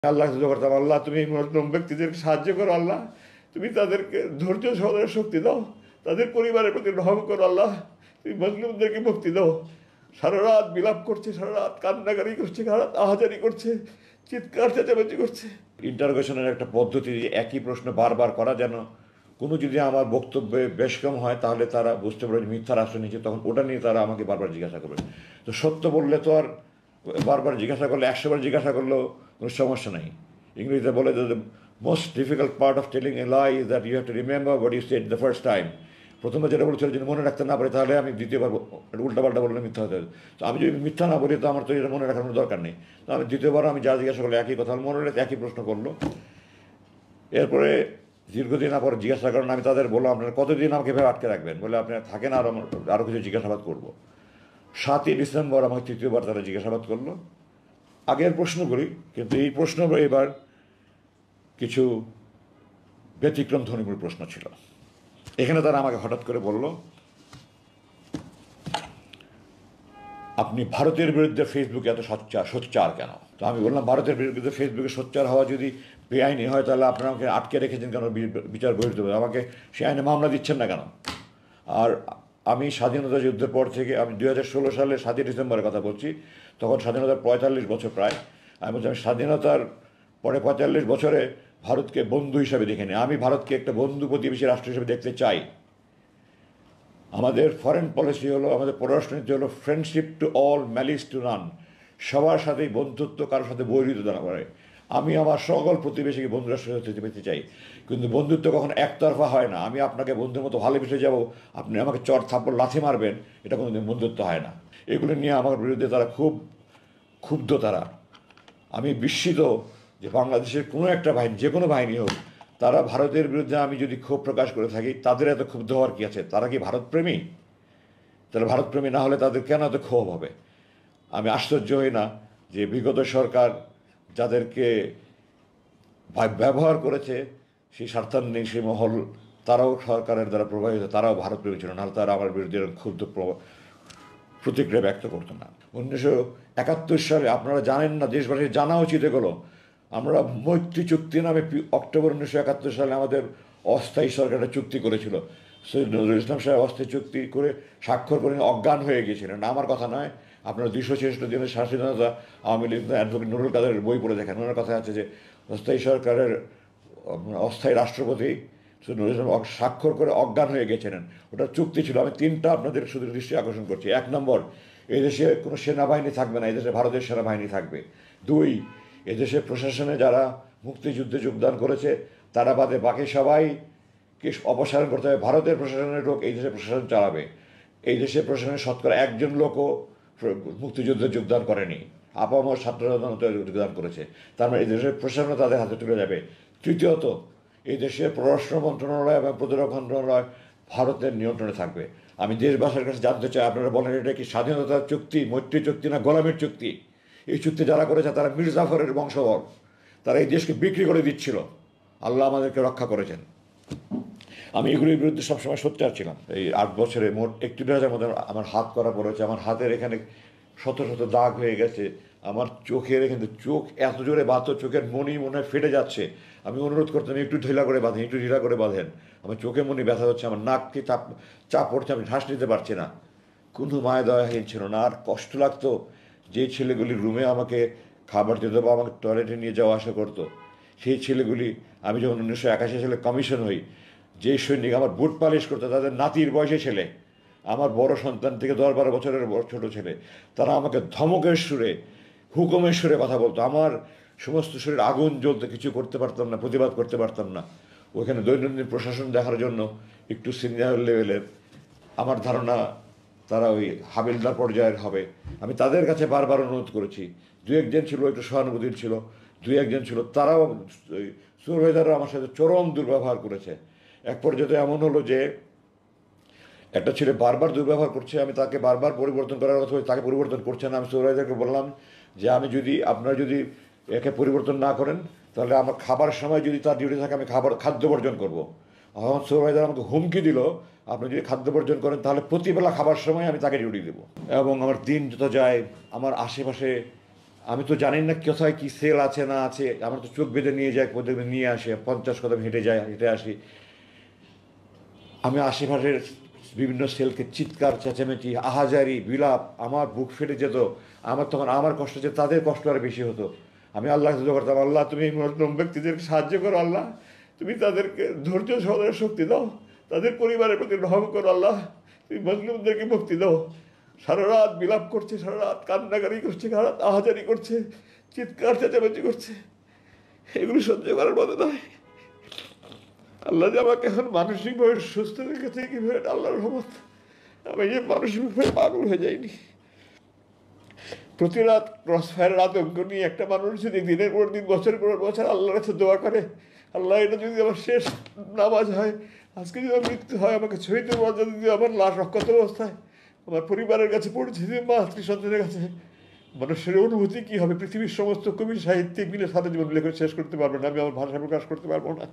আল্লাহ করতাম, আল্লাহ তুমি এই মজলুম ব্যক্তিদেরকে সাহায্য করো, আল্লাহ তুমি তাদেরকে ধৈর্য সহনের শক্তি দাও, তাদের পরিবারের প্রতি রহম করো, আল্লাহ তুমি মজলুমদেরকে মুক্তি দাও। সারা রাত বিলাপ করছে, সারা রাত কান্নাকারি করছে, সারা রাত আহাজারি করছে, চিৎকার চেঁচামেচি করছে। ইন্টারোগেশনের একটা পদ্ধতি, একই প্রশ্ন বারবার করা, যেন কোনো যদি আমার বক্তব্যে বেশ কম হয় তাহলে তারা বুঝতে পারে মিথ্যার আশ্রয় নিচ্ছে, তখন ওটা নিয়ে তারা আমাকে বারবার জিজ্ঞাসা করবে। তো সত্য বললে তো আর বারবার জিজ্ঞাসা করলে, 100বার জিজ্ঞাসা করলেও কোনো সমস্যা নেই। ইংরেজিতে বলে যে most difficult part of telling a lie is that you have to remember what you said the first time. প্রথমে যেটা বলেছিল যদি মনে রাখতে না পারি তাহলে আমি দ্বিতীয়বার উল্টাপাল্টা বললে মিথ্যা হতে হবে। তো আমি যদি মিথ্যা না বলি তো আমার তো এটা মনে রাখার কোনো দরকার নেই। তো আমি দ্বিতীয়বার আমি যা জিজ্ঞাসা করলো একই কথা মনে রেখে একই প্রশ্ন করলো। এরপরে দীর্ঘদিন পর জিজ্ঞাসা করেন, আমি তাদের বললাম আপনারা কতদিন আমাকে এভাবে আটকে রাখবেন, বলে আপনারা থাকেন আরও কিছু জিজ্ঞাসাবাদ করবো। 7ই ডিসেম্বর আমাকে তৃতীয়বার তারা জিজ্ঞাসাবাদ করলো আগের প্রশ্নগুলি, কিন্তু এই প্রশ্ন এবার কিছু ব্যতিক্রম ধ্বনিমূল প্রশ্ন ছিল। এখানে তারা আমাকে হঠাৎ করে বলল, আপনি ভারতের বিরুদ্ধে ফেসবুকে এত সোচ্চার কেন? তো আমি বললাম, ভারতের বিরুদ্ধে ফেসবুকে সোচ্চার হওয়া যদি বেআইনি হয় তাহলে আপনারা আমাকে আটকে রেখেছেন কেন, বিচার বহির্ভূত হবে, আমাকে সে আইনে মামলা দিচ্ছেন না কেন? আর আমি স্বাধীনতা যুদ্ধের পর থেকে, আমি 2016 সালে 7ই ডিসেম্বরের কথা বলছি, তখন স্বাধীনতার 45 বছর প্রায়। আমি বলছি আমি স্বাধীনতার পরে 45 বছরে ভারতকে বন্ধু হিসাবে দেখে নিই, আমি ভারতকে একটা বন্ধু প্রতিবেশী রাষ্ট্র হিসেবে দেখতে চাই। আমাদের ফরেন পলিসি হলো, আমাদের পররাষ্ট্রনীতি হলো friendship to all, malice two নান। সবার সাথেই বন্ধুত্ব, কারোর সাথে বৈরিতা না করে। আমি আমার সকল প্রতিবেশীকে বন্ধু রাষ্ট্র হতে পেতে চাই, কিন্তু বন্ধুত্ব কখনো একতরফা হয় না। আমি আপনাকে বন্ধুর মতো ভালোবেসে যাব, আপনি আমাকে চট থাপ্পড় লাথি মারবেন, এটা কোনোদিন বন্ধুত্ব হয় না। এগুলো নিয়ে আমার বিরুদ্ধে তারা খুব ক্ষুব্ধ। তারা, আমি বিস্মিত যে বাংলাদেশের কোনো একটা বাহিনী, যে কোনো বাহিনী হোক, তারা ভারতের বিরুদ্ধে আমি যদি ক্ষোভ প্রকাশ করে থাকি, তাদের এত ক্ষুব্ধ হওয়ার কী আছে? তারা কি ভারতপ্রেমী? তাহলে ভারতপ্রেমী না হলে তাদের কেন এত ক্ষোভ হবে? আমি আশ্চর্য হই না যে বিগত সরকার যাদেরকে ব্যবহার করেছে, সেই স্বার্থান্বেষী মহল, তারাও সরকারের দ্বারা প্রভাবিত, তারাও ভারতপ্রেমী ছিল, নাহলে তারা আমার বিরুদ্ধে ক্ষুব্ধ প্রতিক্রিয়া ব্যক্ত করতো না। 1971 সালে, আপনারা জানেন না, দেশবাসীর জানা উচিত এগুলো, আমরা মৈত্রী চুক্তি নামে অক্টোবর 1971 সালে আমাদের অস্থায়ী সরকার একটা চুক্তি করেছিল। সৈয়দ নজরুল ইসলাম সাহেব অস্থায়ী চুক্তি করে স্বাক্ষর করে অজ্ঞান হয়ে গিয়েছিলেন। আমার কথা নয়, আপনারা 266 দিনের স্বাধীনতা আওয়ামী লীগ অ্যাডভোকেট নুরুল কাদের বই পড়ে দেখেন। ওনার কথা আছে যে অস্থায়ী সরকারের অস্থায়ী রাষ্ট্রপতি সৈয়দ নজরুল ইসলাম স্বাক্ষর করে অজ্ঞান হয়ে গেছিলেন। ওটা চুক্তি ছিল। আমি 3টা আপনাদের শুধু দৃষ্টি আকর্ষণ করছি। 1 নম্বর, এদেশে কোনো সেনাবাহিনী থাকবে না, এদেশে ভারতের সেনাবাহিনী থাকবে। 2, এদেশে প্রশাসনে যারা মুক্তিযুদ্ধে যোগদান করেছে তারা বাদে বাকি সবাইকে অপসারণ করতে হবে। ভারতের প্রশাসনের লোক এই দেশে প্রশাসন চালাবে। এই দেশে প্রশাসনের শতকরা 1জন লোকও মুক্তিযুদ্ধে যোগদান করেনি, আপামর ছাত্ররা যোগদান করেছে। তার মানে এই দেশের প্রশাসন তাদের হাতে তুলে যাবে। তৃতীয়ত, এই দেশের পররাষ্ট্র মন্ত্রণালয় এবং প্রতিরক্ষা মন্ত্রণালয় ভারতের নিয়ন্ত্রণে থাকবে। আমি দেশবাসীর কাছে জানতে চাই, আপনারা বলেন এটা কি স্বাধীনতার চুক্তি, মৈত্রী চুক্তি না গোলামির চুক্তি? এই চুক্তি যারা করেছে তারা মীর জাফরের বংশধর, তারা এই দেশকে বিক্রি করে দিচ্ছিল। আল্লাহ আমাদেরকে রক্ষা করেছেন। আমি এগুলির বিরুদ্ধে সবসময় সোচ্চার ছিলাম। এই 8 বছরে মোট 61,000 মতো আমার হাত করা পড়েছে। আমার হাতের এখানে শত শত দাগ হয়ে গেছে। আমার চোখের এখানে, চোখ এত জোরে বাঁধতো, চোখের মনি মনে হয় ফেটে যাচ্ছে। আমি অনুরোধ করতাম একটু ঢিলা করে বাঁধেন, একটু ঢিলা করে বাঁধেন। আমার চোখে মনি ব্যথা হচ্ছে, আমার নাককে চাপ পড়ছে, আমি শ্বাস নিতে পারছি না। কোনো মায়া দয়াহীন ছিল না। আর কষ্ট লাগতো যে ছেলেগুলি রুমে আমাকে খাবার দিত বা আমাকে টয়লেটে নিয়ে যাওয়া আসা করতো, সেই ছেলেগুলি, আমি যখন 1981 সালে কমিশন হই, যে সৈনিক আমার বুট পালিশ করতো তাদের নাতির বয়সী ছেলে, আমার বড় সন্তান থেকে 10-12 বছরের ছোট ছেলে, তারা আমাকে ধমকের সুরে, হুকুমের সুরে কথা বলতো। আমার সমস্ত শরীর আগুন জ্বলতে, কিছু করতে পারতাম না, প্রতিবাদ করতে পারতাম না। ওখানে দৈনন্দিন প্রশাসন দেখার জন্য একটু সিনিয়র লেভেলের, আমার ধারণা তারা ওই হাবিলদার পর্যায়ের হবে। আমি তাদের কাছে বারবার অনুরোধ করেছি। 2-1 জন ছিল একটু সহানুভূতির ছিল, 2-1 জন ছিল, তারাও সুপারভাইজাররা আমার সাথে চরম দুর্ব্যবহার করেছে। এক পর্যায়ে এমন হলো যে একটা ছেলে বারবার দুর্ব্যবহার করছে, আমি তাকে বারবার পরিবর্তন করার কথা বলছি, তাকে পরিবর্তন করছে না। আমি সুপারভাইজারকে বললাম যে আপনারা যদি একে পরিবর্তন না করেন তাহলে আমার খাবার সময় যদি তার ডিউটি থাকে আমি খাদ্য বর্জন করবো। আমার সুপারভাইজার আমাকে হুমকি দিল, আপনি যদি খাদ্য বর্জন করেন তাহলে প্রতিবেলা খাবার সময় আমি তাকে ডিউটি দেবো। এবং আমার দিন যত যায়, আমার আশেপাশে আমি তো জানি না কোথায় কি সেল আছে না আছে, আমার তো চোখ বেঁধে নিয়ে যায়, কোথাও নিয়ে আসে, 50 কদম হেঁটে যায়, হেঁটে আসি। আমি আশেপাশের বিভিন্ন সেলকে চিৎকার চেঁচামেচি আহাজারি বিলাপ, আমার বুক ফেটে যেত। আমার তখন আমার কষ্ট যে তাদের কষ্ট আর বেশি হতো। আমি আল্লাহকে দোয়া করতাম, আল্লাহ তুমি এই মজলুম ব্যক্তিদেরকে সাহায্য করো, আল্লাহ তুমি তাদেরকে ধৈর্য সহনের শক্তি দাও, তাদের পরিবারের প্রতি রহম করো আল্লাহ, তুমি মজলুমদেরকে মুক্তি দাও। সারা রাত বিলাপ করছে, সারা রাত কান্নাকারি করছে, সারা রাত আহাজারি করছে, চিৎকার চেঁচামেচি করছে, এগুলো সহ্য করার মতো নয়। আল্লাহ যে আমাকে এখন মানসিকভাবে সুস্থ রেখেছে, কিভাবে আল্লাহর রহমত। আমি যে মানসিকভাবে পাগল হয়ে যাইনি। প্রতি রাত ক্রস ফায়ারের আতঙ্ক নিয়ে একটা মানুষ যদি দিনের পর দিন বছরের পর বছর আল্লাহর কাছে দোয়া করে, আল্লাহ এটা যদি আমার শেষ নামাজ হয়, আজকে যদি আমার মৃত্যু হয়, আমাকে শহীদ মর্যাদা যদি আমার লাশ রক্ষত অবস্থায় আমার পরিবারের কাছে পৌঁছে দিয়ে মা স্ত্রী সন্তানের কাছে, মানুষের অনুভূতি কী হবে? পৃথিবীর সমস্ত কবি সাহিত্যিক মিলে সারা জীবন লেখা শেষ করতে পারবে না, আমি আমার ভাষা প্রকাশ করতে পারবো না।